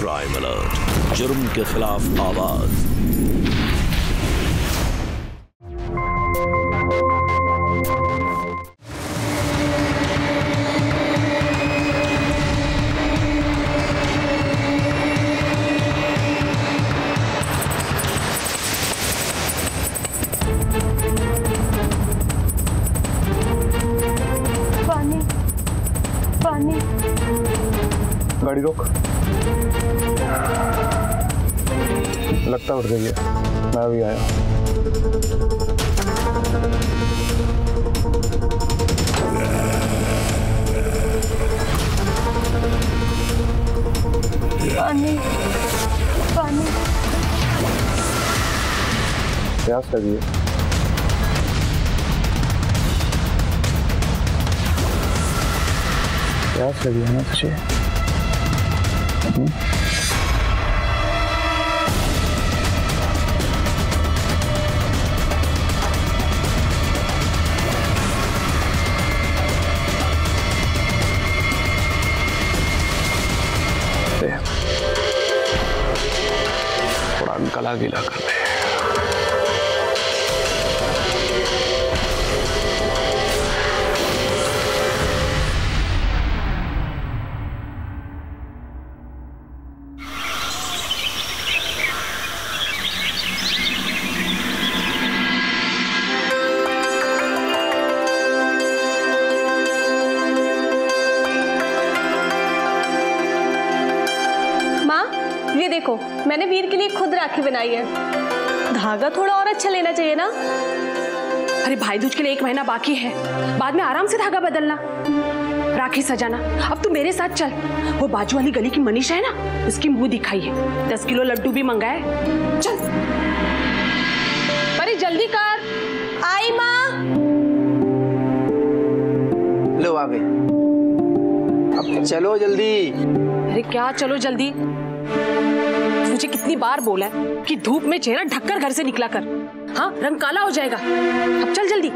Crime alert, जुर्म के खिलाफ आवाज। गाड़ी रोक। लगता उठ गई है, मैं अभी आया। पानी पानी। प्यास लगी है। प्यास लगी है ना तुझे? थोड़ा गला गीला कर ले। देखो, मैंने वीर के लिए खुद राखी बनाई है। धागा थोड़ा और अच्छा लेना चाहिए ना। अरे भाई दूज के लिए 1 महीना बाकी है, बाद में आराम से धागा बदलना, राखी सजाना। अब तू मेरे साथ चल, वो बाजू वाली गली की मनीषा है ना, उसकी मुंह दिखाई है, 10 किलो लड्डू भी मंगाए। चल अरे जल्दी कर। आई माँ। लो आ गई, अब चलो जल्दी। अरे क्या चलो जल्दी, मुझे कितनी बार बोला है कि धूप में चेहरा ढककर घर से निकला कर, हाँ रंग काला हो जाएगा। अब चल जल्दी।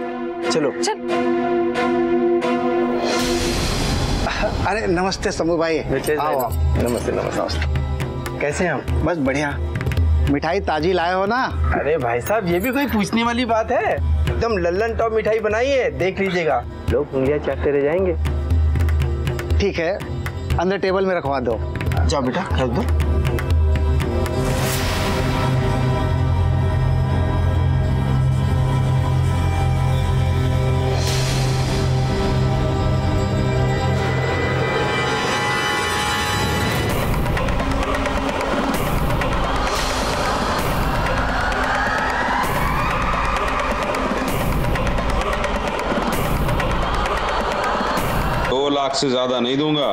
चलो चल। अरे नमस्ते समू भाई। आओ। नमस्ते नमस्ते। कैसे हैं हम? बस बढ़िया। मिठाई ताजी लाए हो ना? अरे भाई साहब, ये भी कोई पूछने वाली बात है? एकदम लल्लन टॉप मिठाई बनाई है, देख लीजिएगा। लोग उंगलियां चाटते रह जाएंगे। ठीक है, अंदर टेबल में रखवा दो। जाओ बेटा, रख दो। लाख से ज्यादा नहीं दूंगा।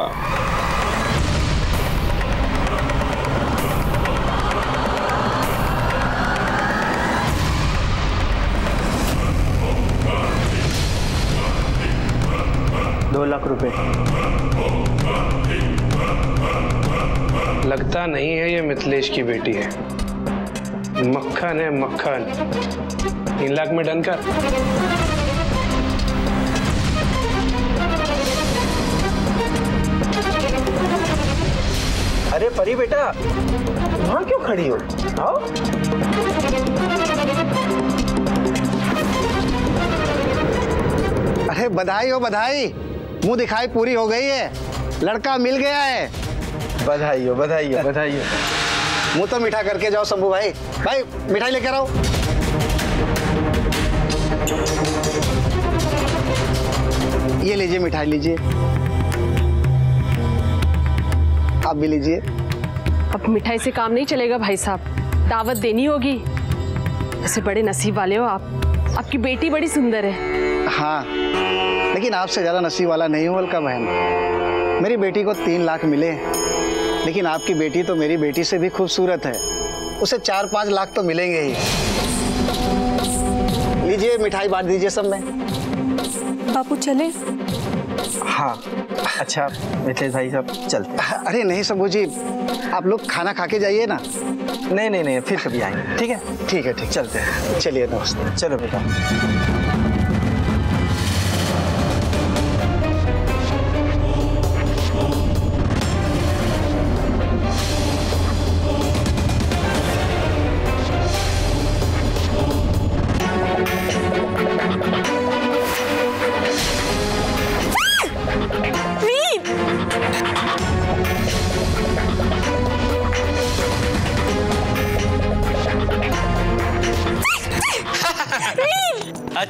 ₹2 लाख। लगता नहीं है ये मिथिलेश की बेटी है। मक्खन है मक्खन। 3 लाख में डन कर। अरे परी बेटा, वहां क्यों खड़ी हो? आओ। अरे बधाई हो बधाई, मुंह दिखाई पूरी हो गई है, लड़का मिल गया है। बधाई हो बधाई हो बधाई हो। मुंह तो मीठा करके जाओ शंभू भाई। भाई मिठाई लेकर आओ। ये लीजिए मिठाई लीजिए, आप भी लीजिए। अब मिठाई से काम नहीं चलेगा भाई साहब, दावत देनी होगी। ऐसे बड़े नसीब वाले हो आप। आपकी बेटी बड़ी सुंदर है। हाँ, लेकिन आपसे ज्यादा नसीब वाला नहीं हूँ अलका बहन। मेरी बेटी को 3 लाख मिले, लेकिन आपकी बेटी तो मेरी बेटी से भी खूबसूरत है, उसे 4-5 लाख तो मिलेंगे ही। लीजिए मिठाई बांट दीजिए सब में। बापू चले? हाँ अच्छा मिथिलेश भाई साहब चल। अरे नहीं शंभू जी, आप लोग खाना खा के जाइए ना। नहीं नहीं नहीं, फिर कभी आएंगे। ठीक है ठीक है ठीक, चलते हैं। चलिए नमस्ते। चलो बेटा।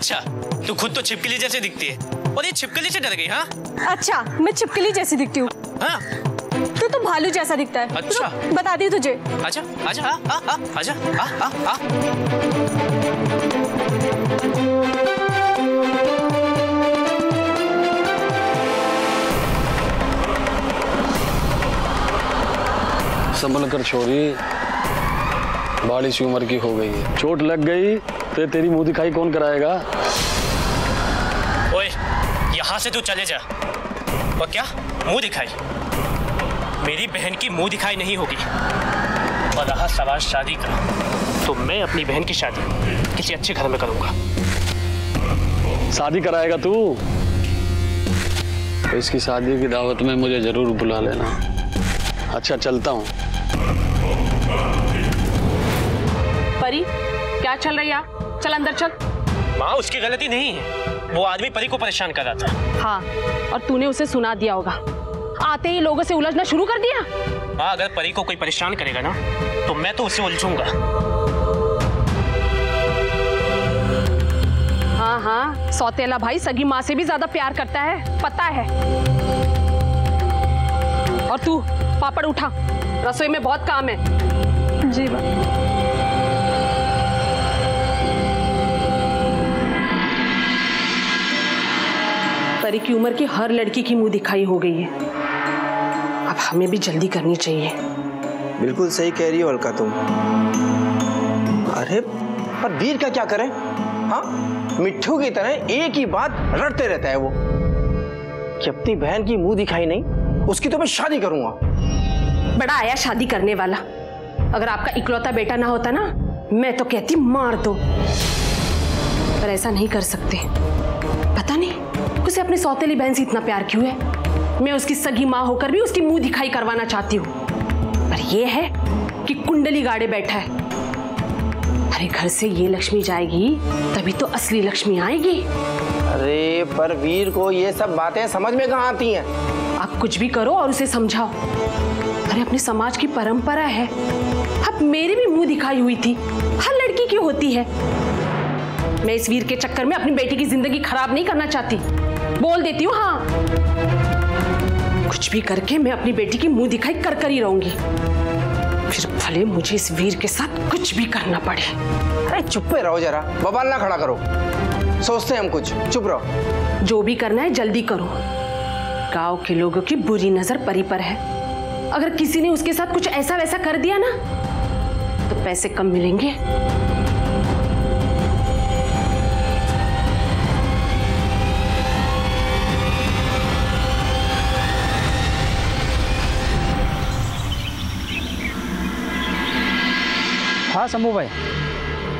अच्छा, तू खुद तो छिपकली जैसे दिखती है और ये छिपकली से डर गई? हाँ अच्छा, मैं छिपकली जैसी दिखती हूँ? हाँ। तू तो भालू जैसा दिखता है। अच्छा, तो बता दी तुझे। आजा आजा आजा आ। संभल कर छोरी, बाड़ी सी उम्र की हो गई है, चोट लग गई तो तेरी मुंह दिखाई कौन कराएगा? ओए, यहाँ से तू चले जा। और क्या मुंह दिखाई? मेरी बहन की मुंह दिखाई नहीं होगी। और रहा सवाल शादी का, तो मैं अपनी बहन की शादी किसी अच्छे घर में करूंगा। शादी कराएगा तू? तो इसकी शादी की दावत में मुझे जरूर बुला लेना। अच्छा, चलता हूँ। परी, क्या चल रही है? चल अंदर चल। माँ, उसकी गलती नहीं है, वो आदमी परी को परेशान कर रहा था। हाँ, और तूने उसे सुना दिया होगा। आते ही लोगों से उलझना शुरू कर दिया। हाँ, अगर परी को कोई परेशान करेगा ना, तो मैं तो उससे उलझूंगा। हाँ, सौतेला भाई सगी माँ से भी ज्यादा प्यार करता है, पता है। और तू पापड़ उठा, रसोई में बहुत काम है। जी माँ। परी की उम्र की हर लड़की की मुंह दिखाई हो गई है। अब हमें भी जल्दी करनी चाहिए। बिल्कुल सही कह रही हो अलका तुम। अरे पर वीर का क्या करें? हाँ, मिट्ठू की तरह एक ही बात रटते रहता है वो कि अपनी बहन की मुंह दिखाई नहीं, उसकी तो मैं शादी करूंगा। बड़ा आया शादी करने वाला। अगर आपका इकलौता बेटा ना होता ना, मैं तो कहती मार दो, पर ऐसा नहीं कर सकते। पता नहीं उसे अपने सौतेली बहन से इतना प्यार क्यों है। मैं उसकी सगी माँ होकर भी उसकी मुंह दिखाई करवाना चाहती हूँ, पर यह है कि कुंडली गाड़े बैठा है। अरे घर से ये लक्ष्मी जाएगी तभी तो असली लक्ष्मी आएगी। अरे पर वीर को ये सब बातें समझ में कहाँ आती हैं? आप कुछ भी करो और उसे समझाओ। अरे अपने समाज की परंपरा है। अब मेरी भी मुंह दिखाई हुई थी, हर लड़की की होती है। मैं इस वीर के चक्कर में अपनी बेटी की जिंदगी खराब नहीं करना चाहती, बोल देती हूँ। हाँ, कुछ भी करके मैं अपनी बेटी की मुंह दिखाई कर ही रहूंगी, फिर भले मुझे इस वीर के साथ कुछ भी करना पड़े। अरे चुप पे रहो जरा, बवाल ना खड़ा करो, सोचते हैं हम कुछ। चुप रहो। जो भी करना है जल्दी करो। गांव के लोगों की बुरी नजर परी पर है। अगर किसी ने उसके साथ कुछ ऐसा वैसा कर दिया ना, तो पैसे कम मिलेंगे। हाँ शंभू भाई,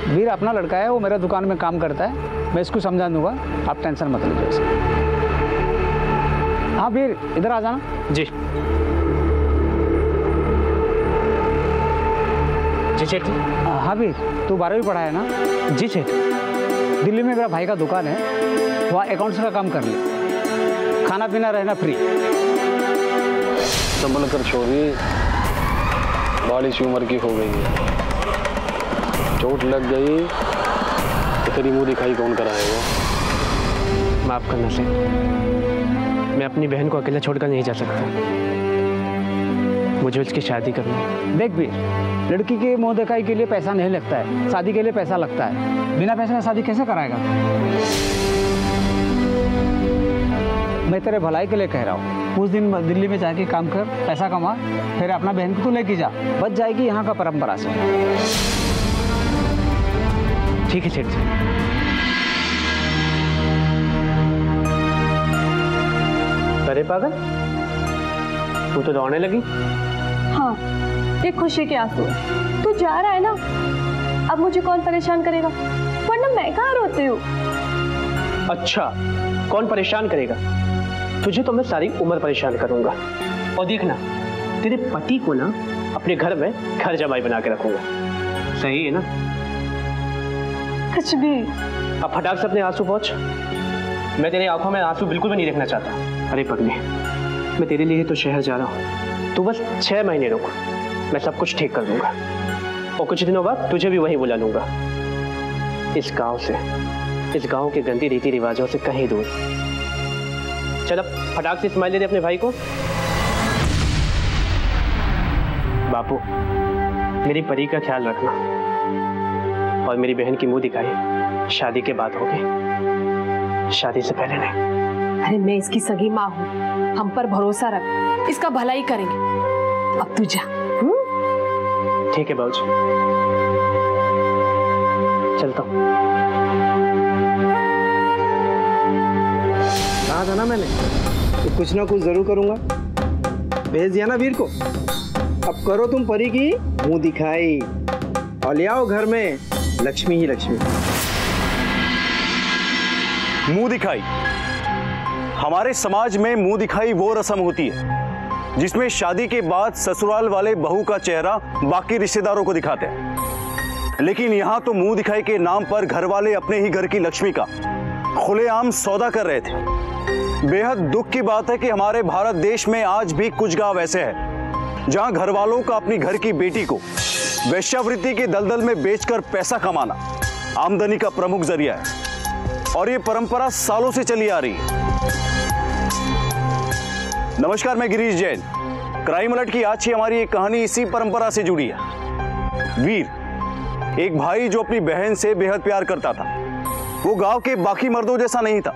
वीर अपना लड़का है, वो मेरे दुकान में काम करता है, मैं इसको समझा दूंगा, आप टेंशन मत लीजिए इसकी। हाँ वीर, इधर आ जाना। जी जी सेठ। हाँ वीर, तू 12वीं पढ़ा है ना? जी सेठ। दिल्ली में मेरा भाई का दुकान है, वहाँ अकाउंट्स का काम कर ले, खाना पीना रहना फ्री। संभल कर छोरी, बाड़ी सी उम्र की हो गई है, चोट लग गई तो तेरी मुंह दिखाई कौन कराएगा? माफ करना सेठ, मैं अपनी बहन को अकेला छोड़कर नहीं जा सकता, मुझे उसकी शादी करनी है। देख वीर, लड़की के मुंह दिखाई के लिए पैसा नहीं लगता है, शादी के लिए पैसा लगता है। बिना पैसे का शादी कैसे कराएगा? मैं तेरे भलाई के लिए कह रहा हूँ, कुछ दिन दिल्ली में जाके काम कर, पैसा कमा, फिर अपना बहन को तू लेके जा, बच जाएगी यहाँ का परंपरा से। ठीक है सेठ जी। अरे पागल, तू तो दौड़ने लगी। हाँ, ये खुशी के आंसू है। तू जा रहा है ना, अब मुझे कौन परेशान करेगा, वरना मैं कहाँ रोती हूँ। अच्छा, कौन परेशान करेगा? तुझे तो मैं सारी उम्र परेशान करूंगा। और देखना, तेरे पति को ना अपने घर में घर जमाई बना के रखूंगा। सही है ना? कुछ भी। अब फटाक से अपने आंसू पोंछ। मैं तेरी आंखों में आंसू बिल्कुल भी नहीं देखना चाहता। अरे पगली, मैं तेरे लिए तो शहर जा रहा हूँ, तू बस 6 महीने रुक, मैं सब कुछ ठीक कर दूंगा। और कुछ दिनों बाद तुझे भी वहीं बुला लूंगा, इस गांव से इस गांव के गंदी रीति रिवाजों से कहीं दूर। चल अब फटाक से स्माइल दे दे अपने भाई को। बापू, मेरी परी का ख्याल रखना और मेरी बहन की मुंह दिखाई शादी के बाद होगी, शादी से पहले नहीं। अरे मैं इसकी सगी माँ हूँ, हम पर भरोसा रख, इसका भला ही करेंगे। अब तू जा। ठीक है बाबूजी, चलता हूँ। कहा था ना मैंने कि कुछ ना कुछ जरूर करूंगा। भेज दिया ना वीर को। अब करो तुम परी की मुंह दिखाई और ले आओ घर में लक्ष्मी ही लक्ष्मी। मुंह दिखाई? हमारे समाज में मुंह दिखाई वो रस्म होती है जिसमें शादी के बाद ससुराल वाले बहू का चेहरा बाकी रिश्तेदारों को दिखाते हैं, लेकिन यहां तो मुंह दिखाई के नाम पर घर वाले अपने ही घर की लक्ष्मी का खुलेआम सौदा कर रहे थे। बेहद दुख की बात है कि हमारे भारत देश में आज भी कुछ गांव ऐसे हैं जहां घर वालों का अपनी घर की बेटी को वेश्यावृत्ति के दलदल में बेचकर पैसा कमाना आमदनी का प्रमुख जरिया है और ये परंपरा सालों से चली आ रही है। नमस्कार, मैं गिरीश जैन। क्राइम अलर्ट की आज की हमारी एक कहानी इसी परंपरा से जुड़ी है। वीर, एक भाई जो अपनी बहन से बेहद प्यार करता था। वो गांव के बाकी मर्दों जैसा नहीं था,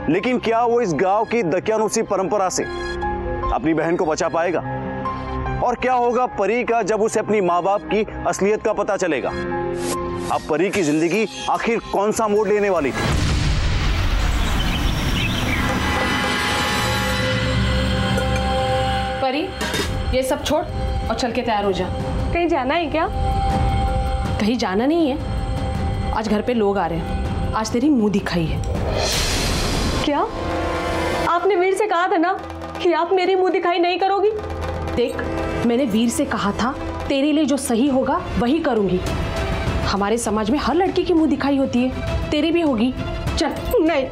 लेकिन क्या वो इस गांव की दकियानुसी परंपरा से अपनी बहन को बचा पाएगा? और क्या होगा परी का जब उसे अपनी माँ बाप की असलियत का पता चलेगा? अब परी की जिंदगी आखिर कौन सा मोड़ लेने वाली थी? परी, ये सब छोड़ और चल के तैयार हो जा। कहीं जाना है क्या? कहीं जाना नहीं है, आज घर पे लोग आ रहे हैं, आज तेरी मुंह दिखाई है। क्या? आपने वीर से कहा था ना कि आप मेरी मुंह दिखाई नहीं करोगी? देख, मैंने वीर से कहा था तेरे लिए जो सही होगा वही करूंगी। हमारे समाज में हर लड़की की मुंह दिखाई होती है, तेरी भी होगी। चल। नहीं,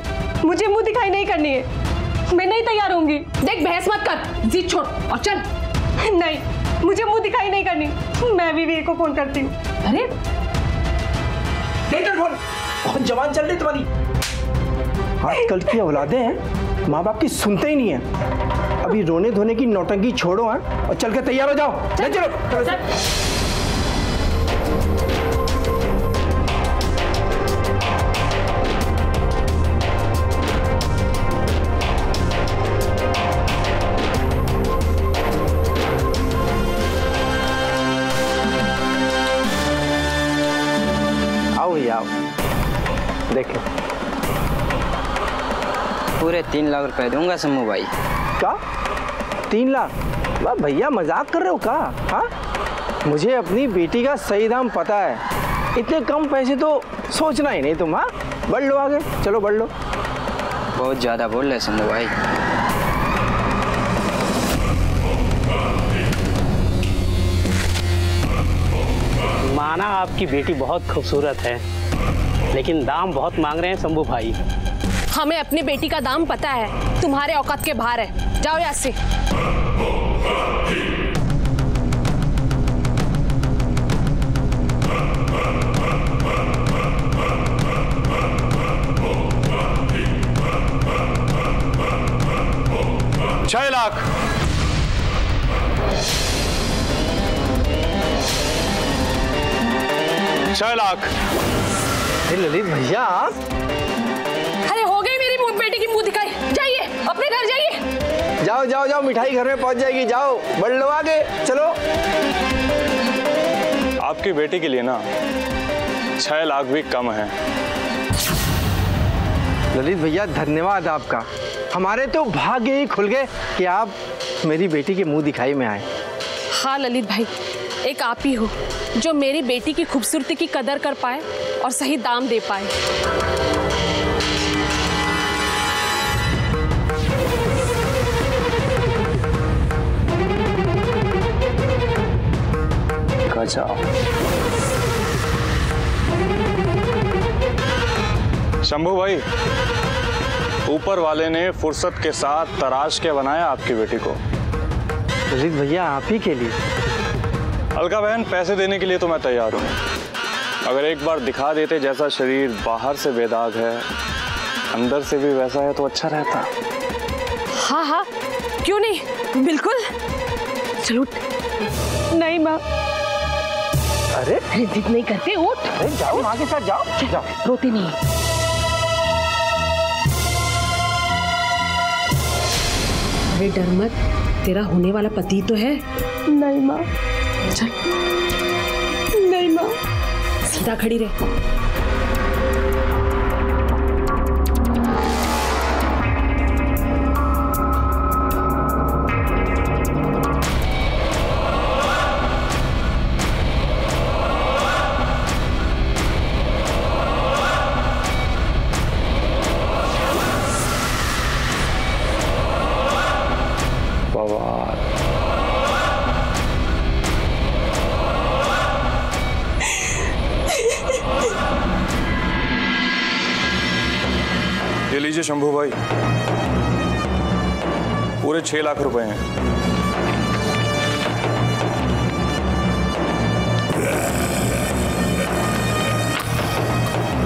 मुझे मुंह दिखाई नहीं करनी है, मैं नहीं तैयार होंगी। देख, बहस मत कर, जिद छोड़ और चल। नहीं, मुझे मुंह दिखाई नहीं करनी। मैं भी वीर को फोन करती हूँ। अरे फोन, बहुत जवान चल रही तुम्हारी। आजकल की औलादें हैं, माँ बाप की सुनते ही नहीं है। अभी रोने धोने की नौटंकी छोड़ो और चल के तैयार हो जाओ। चलो। आओ, देखो। पूरे 3 लाख रुपए दूंगा शंभू भाई। क्या? 3 लाख? वाह भैया, मजाक कर रहे हो क्या? हाँ, मुझे अपनी बेटी का सही दाम पता है। इतने कम पैसे तो सोचना ही नहीं तुम। हाँ, बढ़ लो आगे, चलो बढ़ लो। बहुत ज्यादा बोल रहे शंभू भाई। माना आपकी बेटी बहुत खूबसूरत है, लेकिन दाम बहुत मांग रहे हैं शंभू भाई। हमें अपनी बेटी का दाम पता है, तुम्हारे औकात के बाहर है। जाओ यहाँ से। $6 लाख। ललित भैया, अरे हो गई मेरी बेटी की मुंह दिखाई। जाइए, अपने घर जाइए। जाओ जाओ जाओ, मिठाई घर में पहुंच जाएगी। जाओ, बढ़ लो आगे, चलो। आपकी बेटी के लिए ना 6 लाख भी कम है। ललित भैया, धन्यवाद आपका। हमारे तो भाग्य ही खुल गए कि आप मेरी बेटी के मुंह दिखाई में आए। हाँ ललित भाई, एक आप ही हो जो मेरी बेटी की खूबसूरती की कदर कर पाए और सही दाम दे पाए। शंभू भाई, ऊपर वाले ने फुर्सत के साथ तराश के बनाया आपकी बेटी को। ललित भैया, आप ही के लिए। अलका बहन, पैसे देने के लिए तो मैं तैयार हूँ, अगर एक बार दिखा देते जैसा शरीर बाहर से बेदाग है अंदर से भी वैसा है तो अच्छा रहता। हाँ हाँ क्यों नहीं, बिल्कुल। चलो नहीं माँ। अरे जिद नहीं करते, उठ। अरे जाओ माँ के साथ, जाओ जाओ। रोती नहीं। अरे डर मत, तेरा होने वाला पति तो है। नहीं माँ। चल। नहीं माँ। सीधा खड़ी रह। ये लीजिए शंभू भाई, पूरे 6 लाख रुपए हैं।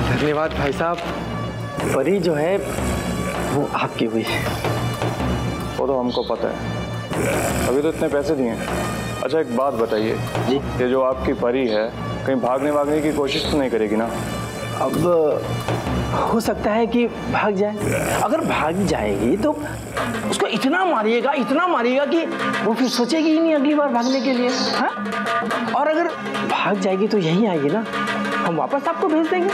धन्यवाद भाई साहब। परी जो है वो आपकी हुई है। वो तो हमको पता है, अभी तो इतने पैसे दिए हैं। अच्छा एक बात बताइए जी, ये जो आपकी परी है कहीं भागने की कोशिश तो नहीं करेगी ना? अब हो सकता है कि भाग जाए। अगर भाग जाएगी तो उसको इतना मारिएगा कि वो फिर सोचेगी ही नहीं अगली बार भागने के लिए। हाँ? और अगर भाग जाएगी तो यहीं आएगी ना, हम वापस आपको भेज देंगे।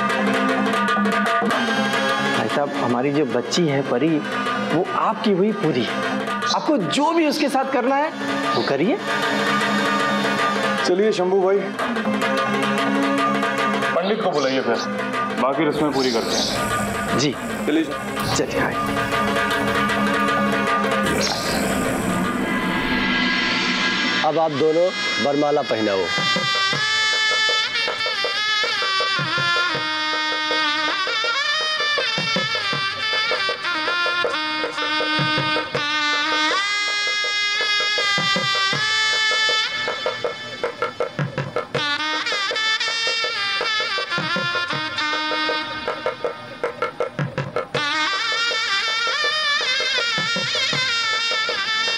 भाई साहब हमारी जो बच्ची है परी, वो आपकी हुई पूरी है। आपको जो भी उसके साथ करना है वो करिए। चलिए शंभू भाई, पंडित को बुलाइए, फिर बाकी रस्में पूरी करते हैं। जी चलिए चलिए। हाँ। अब आप दोनों वरमाला पहनाओ।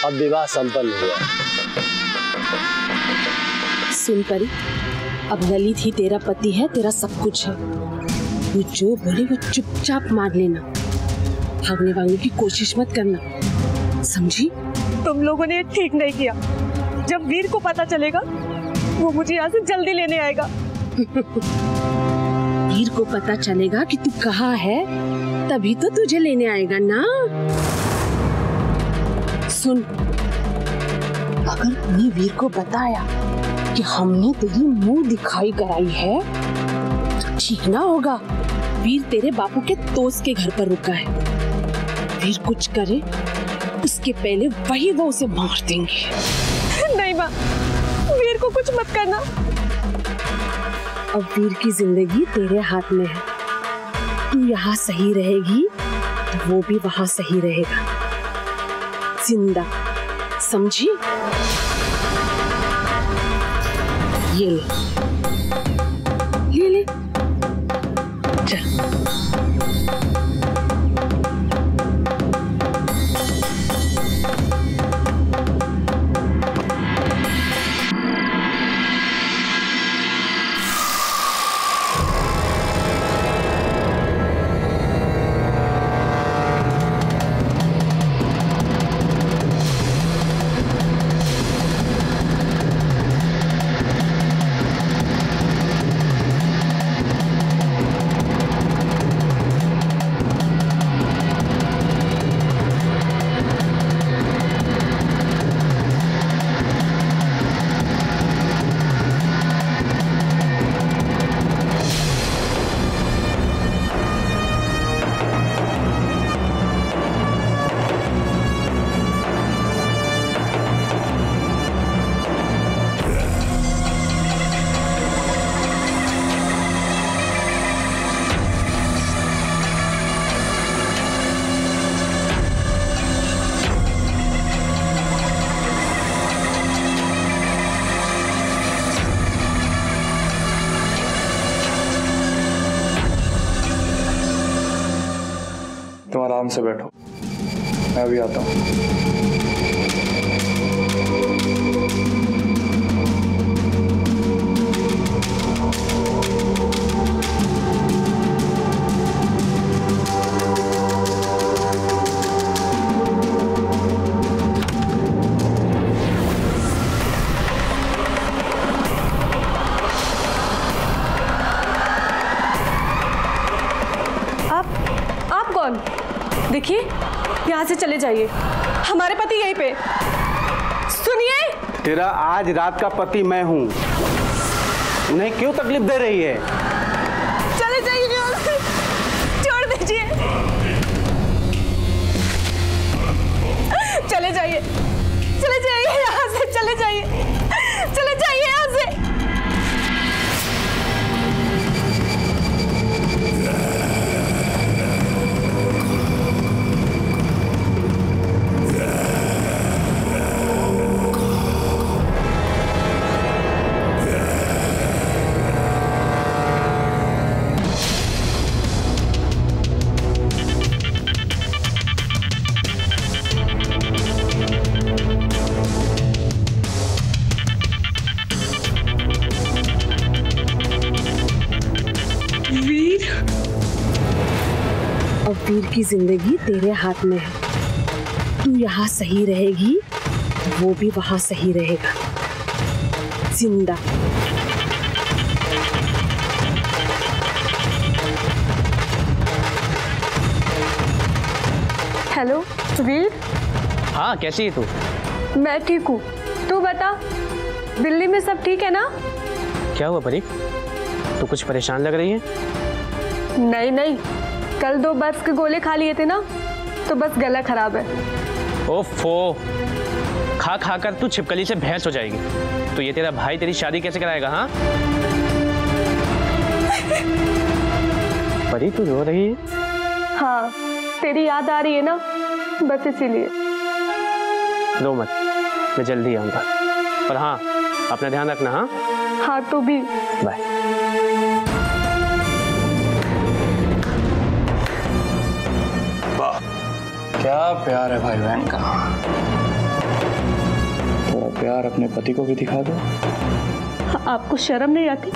अब विवाह संपन्न हुआ। सुन परी, अब ललित ही तेरा पति है, तेरा सब कुछ है। वो जो बोले वो चुपचाप मान लेना, भागने की कोशिश मत करना, समझी? तुम लोगों ने ठीक नहीं किया। जब वीर को पता चलेगा वो मुझे यहाँ से जल्दी लेने आएगा। वीर को पता चलेगा कि तू कहाँ है, तभी तो तुझे लेने आएगा ना। सुन, अगर तूने वीर को बताया कि हमने तेरी मुंह दिखाई कराई है तो ठीक ना होगा। वीर तेरे बापू के दोस्त के घर पर रुका है। वीर कुछ करे उसके पहले वही वो उसे मार देंगे। नहीं माँ, वीर को कुछ मत करना। अब वीर की जिंदगी तेरे हाथ में है। तू यहाँ सही रहेगी तो वो भी वहाँ सही रहेगा, जिंदा, समझी? ये ले चल। आराम से बैठो, मैं अभी आता हूँ। देखिए, यहाँ से चले जाइए, हमारे पति यहीं पे। सुनिए, तेरा आज रात का पति मैं हूँ, उन्हें क्यों तकलीफ दे रही है? चले जाइए, छोड़ दीजिए, चले जाइए, चले जाइए यहाँ से, चले जाइए, चले जाइए यहाँ से। वीर की जिंदगी तेरे हाथ में है, तू यहाँ सही रहेगी, वो भी वहाँ सही रहेगा, जिंदा। हेलो वीर। हाँ, कैसी है तू? मैं ठीक हूँ, तू बता, दिल्ली में सब ठीक है ना? क्या हुआ परी, तू कुछ परेशान लग रही है? नहीं नहीं, कल 2 बर्फ के गोले खा लिए थे ना, तो बस गला खराब है। ओफो, खा खा कर तू छिपकली से भैंस हो जाएगी। तो ये तेरा भाई तेरी शादी कैसे कराएगा? हाँ परी, तू रो रही है? हाँ, तेरी याद आ रही है ना, बस इसीलिए। रो मत, मैं जल्दी आऊंगा, पर हाँ अपना ध्यान रखना। हाँ हाँ, तू भी। बाय। क्या प्यार है भाई बहन का। थोड़ा प्यार अपने पति को भी दिखा दो। आपको शर्म नहीं आती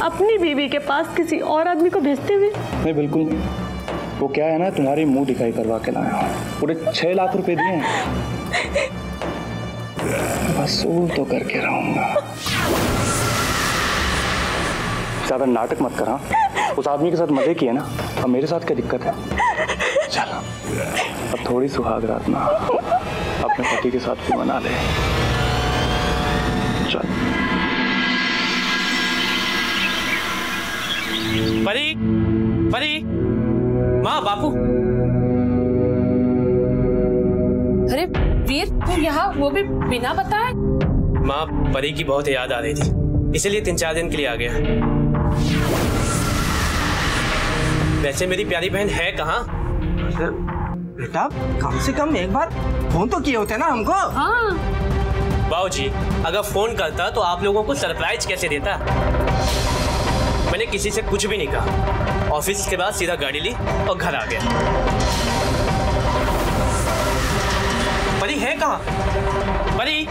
अपनी बीवी के पास किसी और आदमी को भेजते हुए? नहीं, बिल्कुल नहीं। वो क्या है ना, तुम्हारी मुंह दिखाई करवा के लाया हूँ। पूरे 6 लाख रुपए दिए हैं, वसूल तो करके रहूंगा। ज्यादा नाटक मत कर। हाँ, उस आदमी के साथ मजे किए ना, अब मेरे साथ क्या दिक्कत है? चलो, अब थोड़ी सुहाग रात ना अपने पति के साथ भी मना ले। चल। परी, परी, माँ, बापू। अरे वीर, तू यहाँ, वो भी बिना बताए? माँ, परी की बहुत याद आ रही थी, इसीलिए 3-4 दिन के लिए आ गया। वैसे मेरी प्यारी बहन है कहाँ? बेटा, कम से कम एक बार फोन तो किए होते ना हमको। हाँ। बाबूजी, अगर फोन करता तो आप लोगों को सरप्राइज कैसे देता? मैंने किसी से कुछ भी नहीं कहा। ऑफिस के बाद सीधा गाड़ी ली और घर आ गया। परी है कहाँ? परी,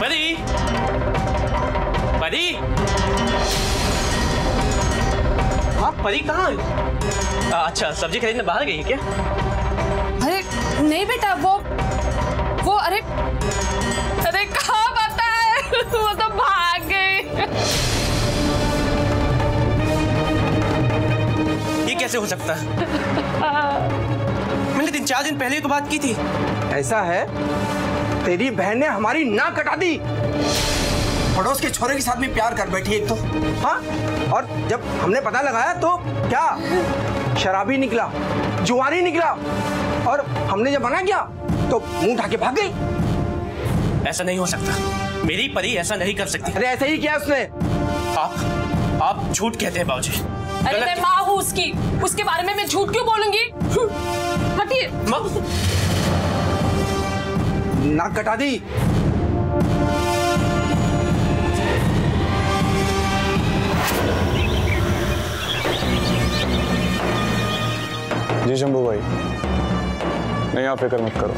परी, परी, हाँ परी कहाँ है? अच्छा, सब्जी खरीदने बाहर गई है क्या? अरे नहीं बेटा, वो अरे कहाँ पता है, वो तो भाग गई। ये कैसे हो सकता है? मैंने 3-4 दिन पहले तो बात की थी। ऐसा है, तेरी बहन ने हमारी नाक कटा दी। पड़ोस के छोरे के साथ में प्यार कर बैठी एक तो। हाँ, और जब हमने पता लगाया तो क्या शराबी निकला, जुआरी निकला, और हमने जब मना किया तो मुंह ढाके भाग गई। ऐसा नहीं हो सकता, मेरी परी ऐसा नहीं कर सकती। अरे ऐसे ही किया उसने। आप झूठ कहते हैं बाबूजी। अरे मैं माँ हूँ उसकी, उसके बारे में मैं झूठ क्यों बोलूंगी? हटिए। नाक कटा दी। जी शंभू भाई। आप फिक्र मत करो।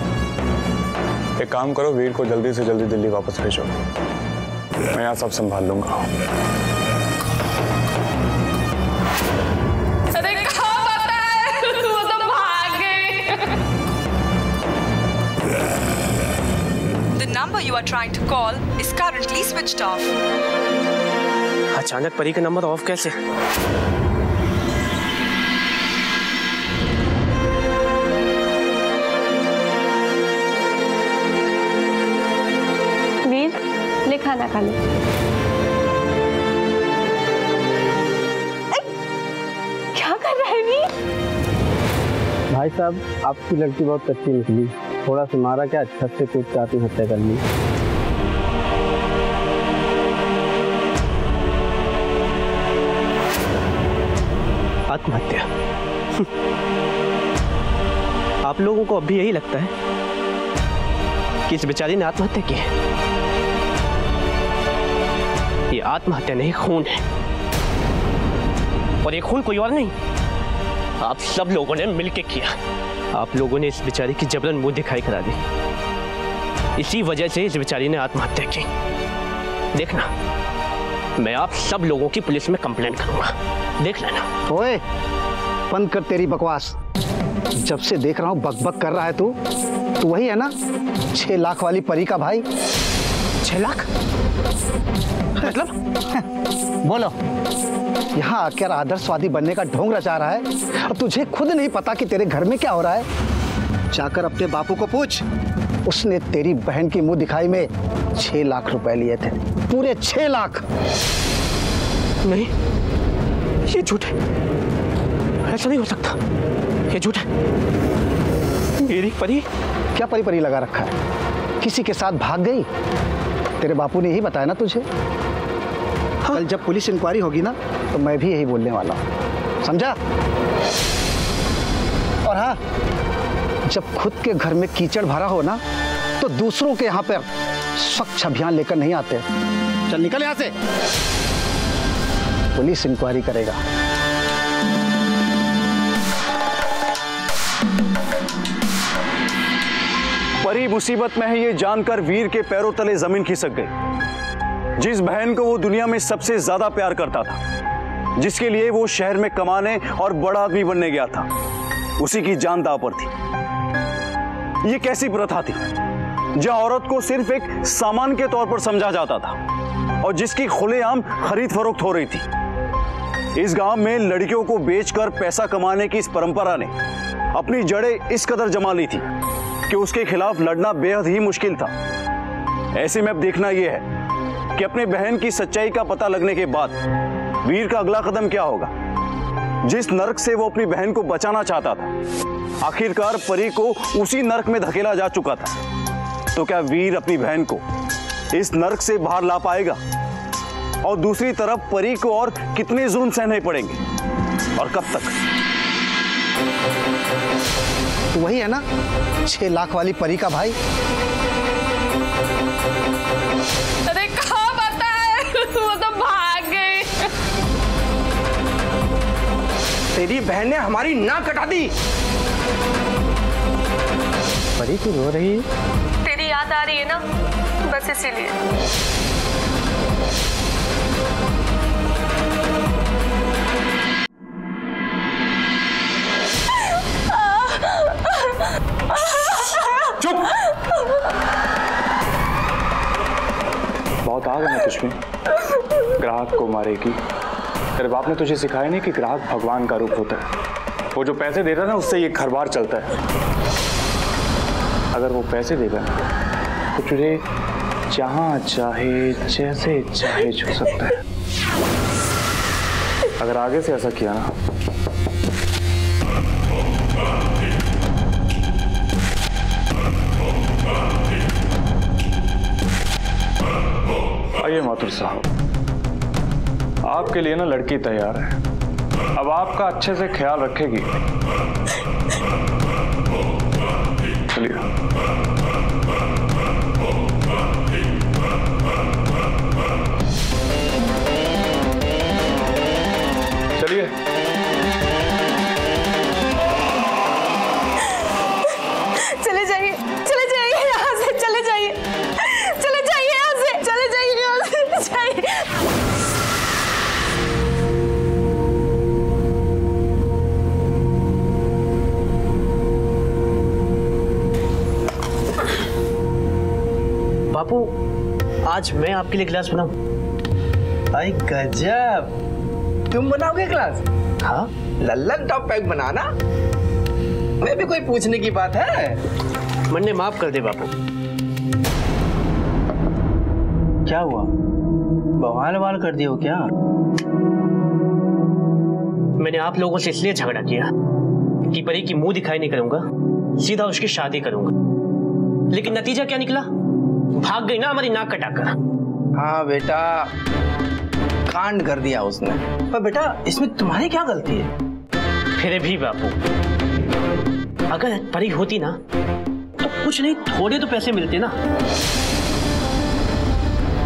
एक काम करो, वीर को जल्दी से जल्दी दिल्ली वापस भेजो, मैं यहाँ सब संभाल लूंगा। अरे कहाँ पता है, वो तो भाग गए। The number you are trying to call is currently switched off. अचानक परी का नंबर ऑफ कैसे? वीर, ले खाना खा ले। क्या कर रहा है वीर? भाई साहब, आपकी लड़की बहुत अच्छी निकली, थोड़ा सा मारा क्या, छत से कूद के आत्महत्या कर ली। आत्महत्या? आप लोगों को अब भी यही लगता है कि इस बेचारी ने आत्महत्या की है? ये आत्महत्या नहीं, खून है। और ये खून कोई और नहीं, आप सब लोगों ने मिलकर किया। आप लोगों ने इस बेचारी की जबरन मुंह दिखाई करा दी। इसी वजह से इस बेचारी ने आत्महत्या की। देखना, मैं आप सब लोगों की पुलिस में कंप्लेंट करूंगा, देख लेना। ओए, बंद कर तेरी बकवास। जब से देख रहा हूँ बक बक कर रहा है तू वही है ना 6 लाख वाली परी का भाई? 6 लाख मतलब? बोलो, यहाँ आकर आदर्शवादी बनने का ढोंग रचा रहा है और तुझे खुद नहीं पता कि तेरे घर में क्या हो रहा है। जाकर अपने बापू को पूछ, उसने तेरी बहन की मुंह दिखाई में 6 लाख रुपए लिए थे, पूरे 6 लाख। नहीं, ये झूठ है, ऐसा नहीं हो सकता, ये झूठ है। मेरी परी? क्या परी परी लगा रखा है? किसी के साथ भाग गई? तेरे बापू ने यही बताया ना तुझे। हाँ। कल जब पुलिस इंक्वायरी होगी ना तो मैं भी यही बोलने वाला हूँ, समझा? और हाँ, जब खुद के घर में कीचड़ भरा हो ना तो दूसरों के यहाँ पर स्वच्छ अभियान लेकर नहीं आते। चल निकल यहाँ से, पुलिस इंक्वायरी करेगा। परी मुसीबत में है ये जानकर वीर के पैरों तले जमीन खिसक गई। जिस बहन को वो दुनिया में सबसे ज्यादा प्यार करता था, जिसके लिए वो शहर में कमाने और बड़ा आदमी बनने गया था, उसी की जान दांव पर थी। ये कैसी प्रथा थी जहां औरत को सिर्फ एक सामान के तौर पर समझा जाता था और जिसकी खुलेआम खरीद फरोख्त हो रही थी। इस गांव में लड़कियों को बेचकर पैसा कमाने की इस परंपरा ने अपनी जड़ें इस कदर जमा ली थी कि उसके खिलाफ लड़ना बेहद ही मुश्किल था। ऐसे में अब देखना यह है कि अपने बहन की सच्चाई का पता लगने के बाद वीर का अगला कदम क्या होगा। जिस नर्क से वो अपनी बहन को बचाना चाहता था, आखिरकार परी को उसी नर्क में धकेला जा चुका था। तो क्या वीर अपनी बहन को इस नर्क से बाहर ला पाएगा? और दूसरी तरफ परी को और कितने जुल्म सहने पड़ेंगे और कब तक? तो वही है ना 6 लाख वाली परी का भाई? अरे कहाँ पता है, वो तो भाग गए। तेरी बहन ने हमारी नाक कटा दी। परी क्यों रो रही है? तेरी याद आ रही है ना, बस इसीलिए। चुप! बहुत आग है ना तुझमें, ग्राहक को मारेगी। तेरे बाप ने तुझे सिखाया नहीं कि ग्राहक भगवान का रूप होता है। वो जो पैसे देता है ना, उससे ये घर बार चलता है। अगर वो पैसे देगा ना तो तुझे जहां चाहे जैसे चाहे छू सकता है। अगर आगे से ऐसा किया ना, आइए माथुर साहब, आपके लिए ना लड़की तैयार है। अब आपका अच्छे से ख्याल रखेगी। चलिए। चलिए। आज मैं आपके लिए गिलास बनाऊं? भाई गजब, तुम बनाओगे ग्लास? हाँ, लल्लन टॉप पैक बनाना, मैं भी कोई पूछने की बात है? मन्ने माफ कर दे बापू। क्या हुआ, बवाल वाल कर दियो क्या? मैंने आप लोगों से इसलिए झगड़ा किया कि परी की मुंह दिखाई नहीं करूंगा, सीधा उसकी शादी करूंगा। लेकिन नतीजा क्या निकला? भाग गई ना हमारी नाक कटाकर। हाँ बेटा, कांड कर दिया उसने। पर बेटा इसमें तुम्हारी क्या गलती है? फिर भी बापू, अगर परी होती ना तो कुछ नहीं थोड़े तो पैसे मिलते ना।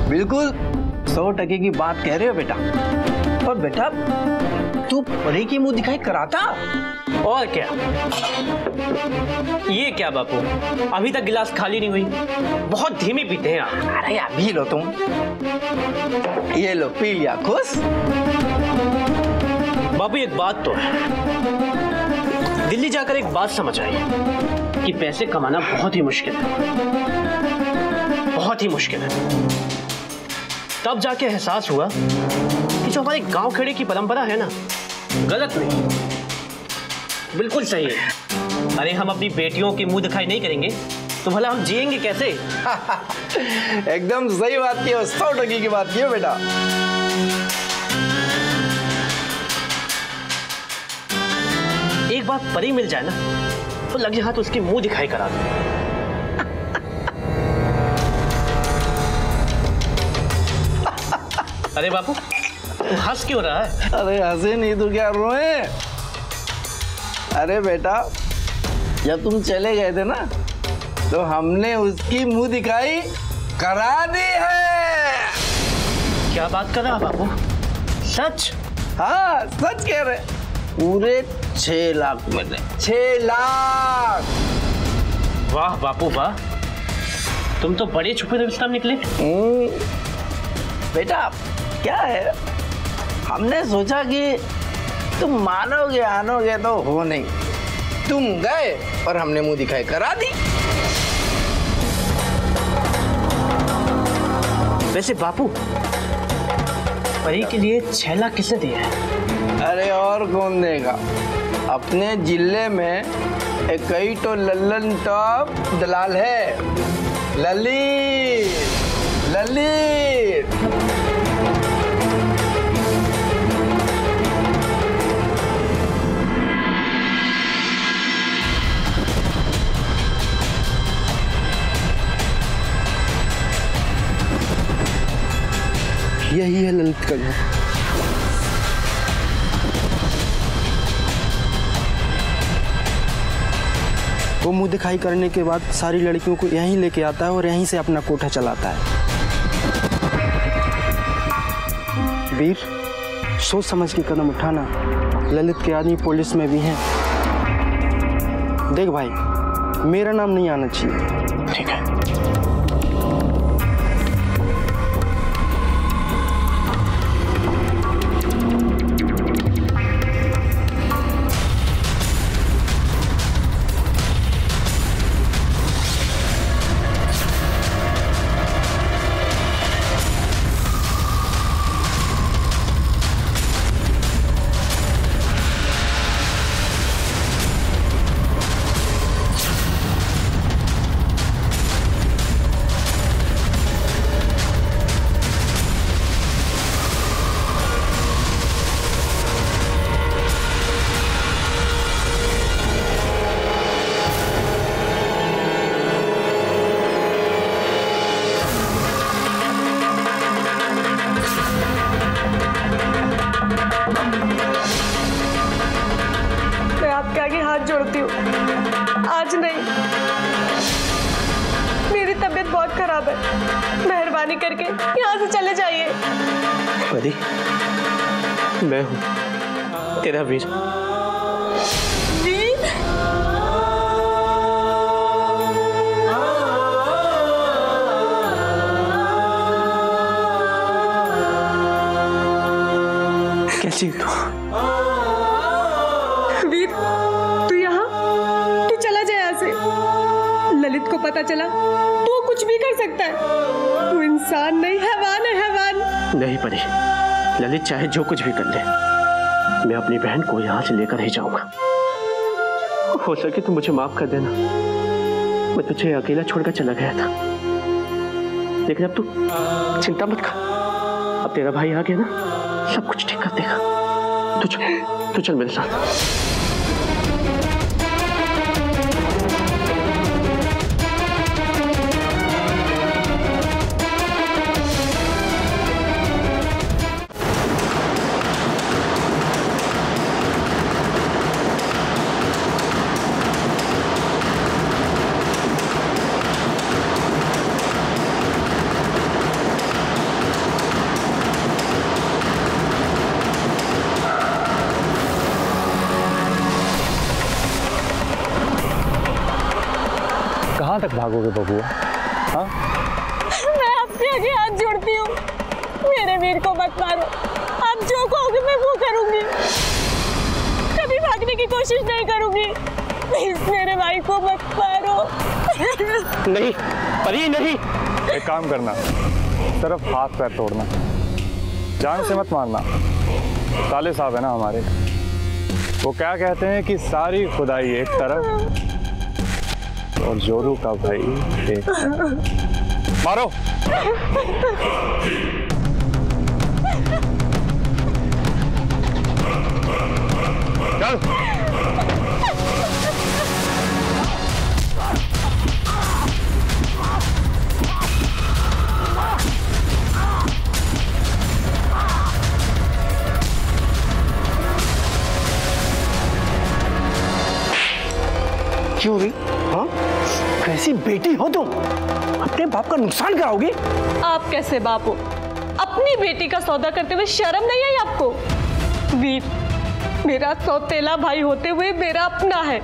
बिल्कुल 100% की बात कह रहे हो बेटा। पर बेटा तू परी की मुंह दिखाई कराता? और क्या? ये क्या बापू, अभी तक गिलास खाली नहीं हुई, बहुत धीमी पीते हैं आप। अरे अभी लो तुम, ये लो पी लिया, खुश? बापू एक बात तो है, दिल्ली जाकर एक बात समझ आई कि पैसे कमाना बहुत ही मुश्किल है, बहुत ही मुश्किल है। तब जाके एहसास हुआ कि जो हमारे गांव खेड़े की परंपरा है ना, गलत नहीं, बिल्कुल सही है। अरे हम अपनी बेटियों की मुंह दिखाई नहीं करेंगे तो भला हम जिएंगे कैसे? एकदम सही बात की हो, 100% की बात की हो बेटा। एक बार परी मिल जाए ना तो लगे हाथ उसकी मुंह दिखाई करा दो। अरे बापू हंस क्यों रहा है? अरे हंसे नहीं तो क्या रोए? अरे बेटा जब तुम चले गए थे ना तो हमने उसकी मुंह दिखाई करा दी है। क्या बात कर रहा बापू? सच? हाँ सच कह रहे, पूरे 6 लाख मिले। 6 लाख! वाह बापू वाह, तुम तो बड़े छुपे रुस्तम निकले। बेटा क्या है, हमने सोचा कि तुम मानोगे आनोगे तो हो नहीं, तुम गए और हमने मुंह दिखाई करा दी। वैसे बापू परी के लिए 6 लाख किसने दिए हैं? अरे और कौन देगा, अपने जिले में कई तो लल्लन टॉप दलाल है, ललित ललित। यही है ललित का घर। वो मुंह दिखाई करने के बाद सारी लड़कियों को यहीं लेके आता है और यहीं से अपना कोठा चलाता है। वीर सोच समझ के कदम उठाना, ललित के आदमी पुलिस में भी हैं। देख भाई मेरा नाम नहीं आना चाहिए। ठीक है। जोड़ती हूँ, आज नहीं। मेरी तबीयत बहुत खराब है, मेहरबानी करके यहाँ से चले जाइए। परी, मैं हूँ तेरा वीर। वीर? कैसी हो? वीर तू यहाँ, तू चला जा यहाँ से। ललित को पता चला तो वो कुछ भी कर सकता है। तू इन इंसान नहीं, हैवान है, हैवान। नहीं परी, ललित चाहे जो कुछ भी कर ले, मैं अपनी बहन को यहाँ से लेकर ही जाऊंगा। हो सके तो मुझे माफ कर देना, मैं तुझे अकेला छोड़कर चला गया था, लेकिन अब तू चिंता मत कर, अब तेरा भाई आ गया ना, सब कुछ ठीक कर देगा। तू चल मेरे साथ। कहाँ तक भागोगे बबुआ? हाँ? मैं आपके आगे हाथ जोड़ती हूँ, मेरे वीर को मत मारो। आप जो कहोगे मैं वो करूँगी, कभी भागने की कोशिश नहीं करूँगी। प्लीज मेरे भाई को मत मारो। नहीं परी, नहीं। एक काम करना, सिर्फ हाथ पैर तोड़ना, जान से मत मारना। साले साहब है ना हमारे, वो क्या कहते हैं कि सारी खुदाई एक तरफ और जोरू का भाई एक। मारो। चल। क्यों री? हाँ? कैसी बेटी हो तुम? अपने बाप का नुकसान कराओगी? आप कैसे बाप हो? अपनी बेटी का सौदा करते हुए शर्म नहीं आई आपको? वीर मेरा सौतेला भाई होते हुए मेरा अपना है।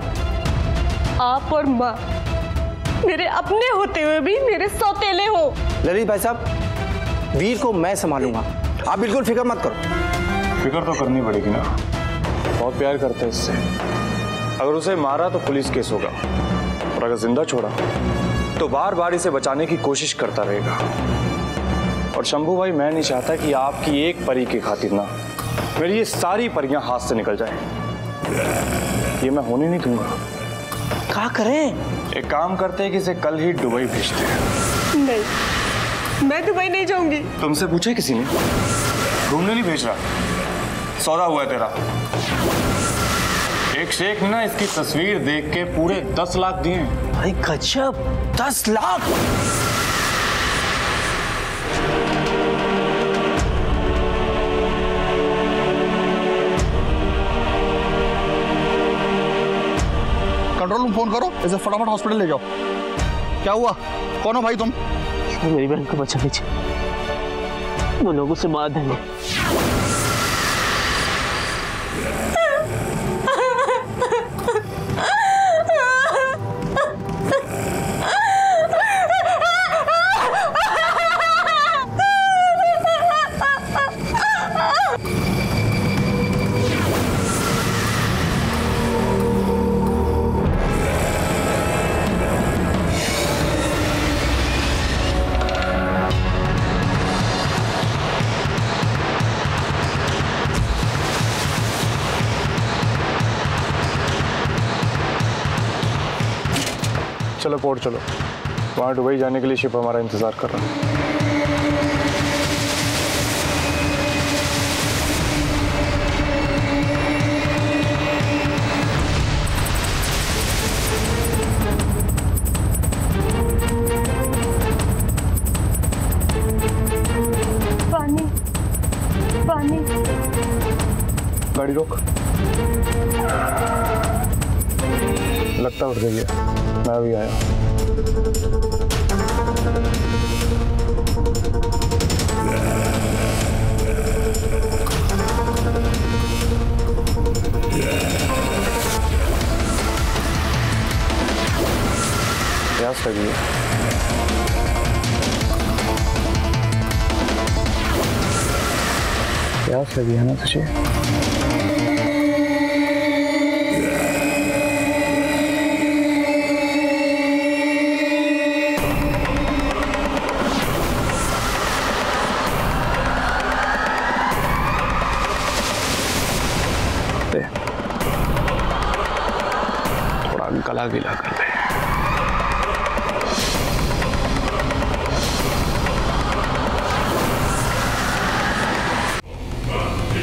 आप और माँ मेरे अपने होते हुए भी मेरे सौतेले हो। ललित भाई साहब, वीर को मैं संभालूंगा, आप बिल्कुल फिक्र मत करो। फिक्र तो करनी पड़ेगी ना, बहुत प्यार करते हैं इससे। अगर उसे मारा तो पुलिस केस होगा, और अगर जिंदा छोड़ा तो बार बार इसे बचाने की कोशिश करता रहेगा। और शंभू भाई, मैं नहीं चाहता कि आपकी एक परी की खातिर ना मेरी ये सारी परियां हाथ से निकल जाएं। ये मैं होने नहीं दूंगा। क्या करें? एक काम करते हैं कि इसे कल ही दुबई भेजते हैं। नहीं, मैं दुबई नहीं जाऊंगी। तुमसे पूछे किसी ने? घूमने नहीं भेज रहा, सौदा हुआ है तेरा। एक शेख ने ना इसकी तस्वीर देख के पूरे 10 लाख दिए। भाई गजब, 10 लाख। कंट्रोल रूम फोन करो, इसे फटाफट हॉस्पिटल ले जाओ। क्या हुआ? कौन हो भाई तुम? मेरी बहन को बचा लीजिए, वो लोग उसे मार देंगे। चलो पोर्ट चलो, वहाँ दुबई जाने के लिए शिप हमारा इंतजार कर रहा है। पानी पानी। गाड़ी रोक। लगता उठ गई है, मैं अभी आया। प्यास लगी है। प्यास लगी है ना तुझे? गला गिला कर रहे हैं।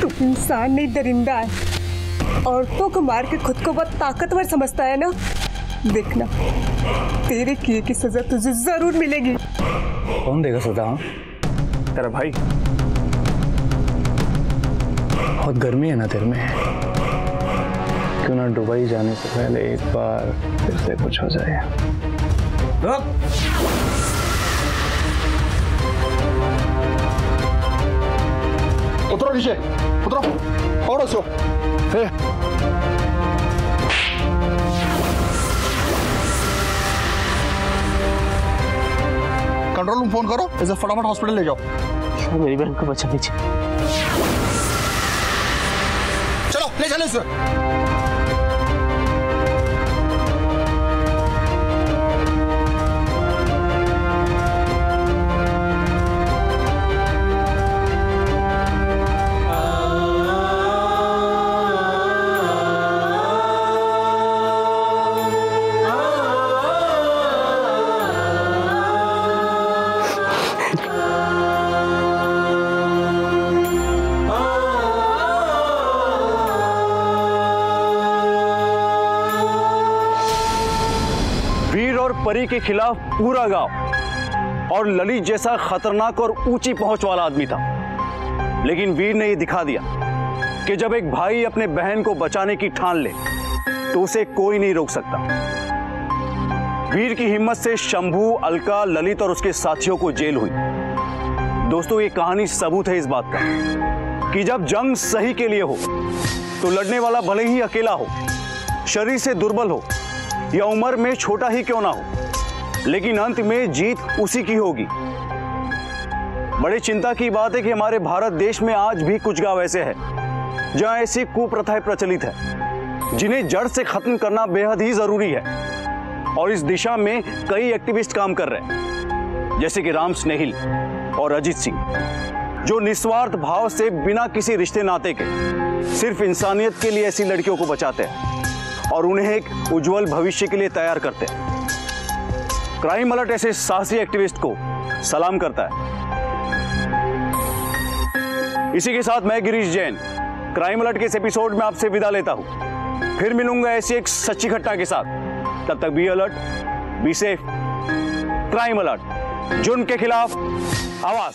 तू इंसान नहीं दरिंदा है। औरतों को मार के खुद को बहुत ताकतवर समझता है ना। देखना तेरे किए की सजा तुझे जरूर मिलेगी। कौन देगा सजा? हाँ, तेरा भाई। बहुत गर्मी है ना तेरे में, क्यों ना दुबई जाने से पहले एक बार फिर से कुछ हो जाए। उतरो नीचे, उतरो, पकड़ो इसको। कंट्रोल रूम फोन करो, इसे फटाफट हॉस्पिटल ले जाओ। मेरी बहन को बचा लीजिए। चलो ले चलो इसे। परी के खिलाफ पूरा गांव और ललित जैसा खतरनाक और ऊंची पहुंच वाला आदमी था, लेकिन वीर ने यह दिखा दिया कि जब एक भाई अपने बहन को बचाने की ठान ले तो उसे कोई नहीं रोक सकता। वीर की हिम्मत से शंभू, अलका, ललित और उसके साथियों को जेल हुई। दोस्तों, ये कहानी सबूत है इस बात का कि जब जंग सही के लिए हो तो लड़ने वाला भले ही अकेला हो, शरीर से दुर्बल हो या उम्र में छोटा ही क्यों ना हो, लेकिन अंत में जीत उसी की होगी। बड़ी चिंता की बात है कि हमारे भारत देश में आज भी कुछ गांव ऐसे हैं जहां ऐसी कुप्रथाएं प्रचलित है जिन्हें जड़ से खत्म करना बेहद ही जरूरी है। और इस दिशा में कई एक्टिविस्ट काम कर रहे हैं, जैसे कि राम स्नेहिल और अजीत सिंह, जो निस्वार्थ भाव से बिना किसी रिश्ते नाते के सिर्फ इंसानियत के लिए ऐसी लड़कियों को बचाते हैं और उन्हें एक उज्जवल भविष्य के लिए तैयार करते हैं। क्राइम अलर्ट ऐसे साहसी एक्टिविस्ट को सलाम करता है। इसी के साथ मैं गिरीश जैन क्राइम अलर्ट के इस एपिसोड में आपसे विदा लेता हूं। फिर मिलूंगा ऐसी एक सच्ची घटना के साथ। तब तक be alert, be safe. Crime alert, जुर्म के खिलाफ आवाज।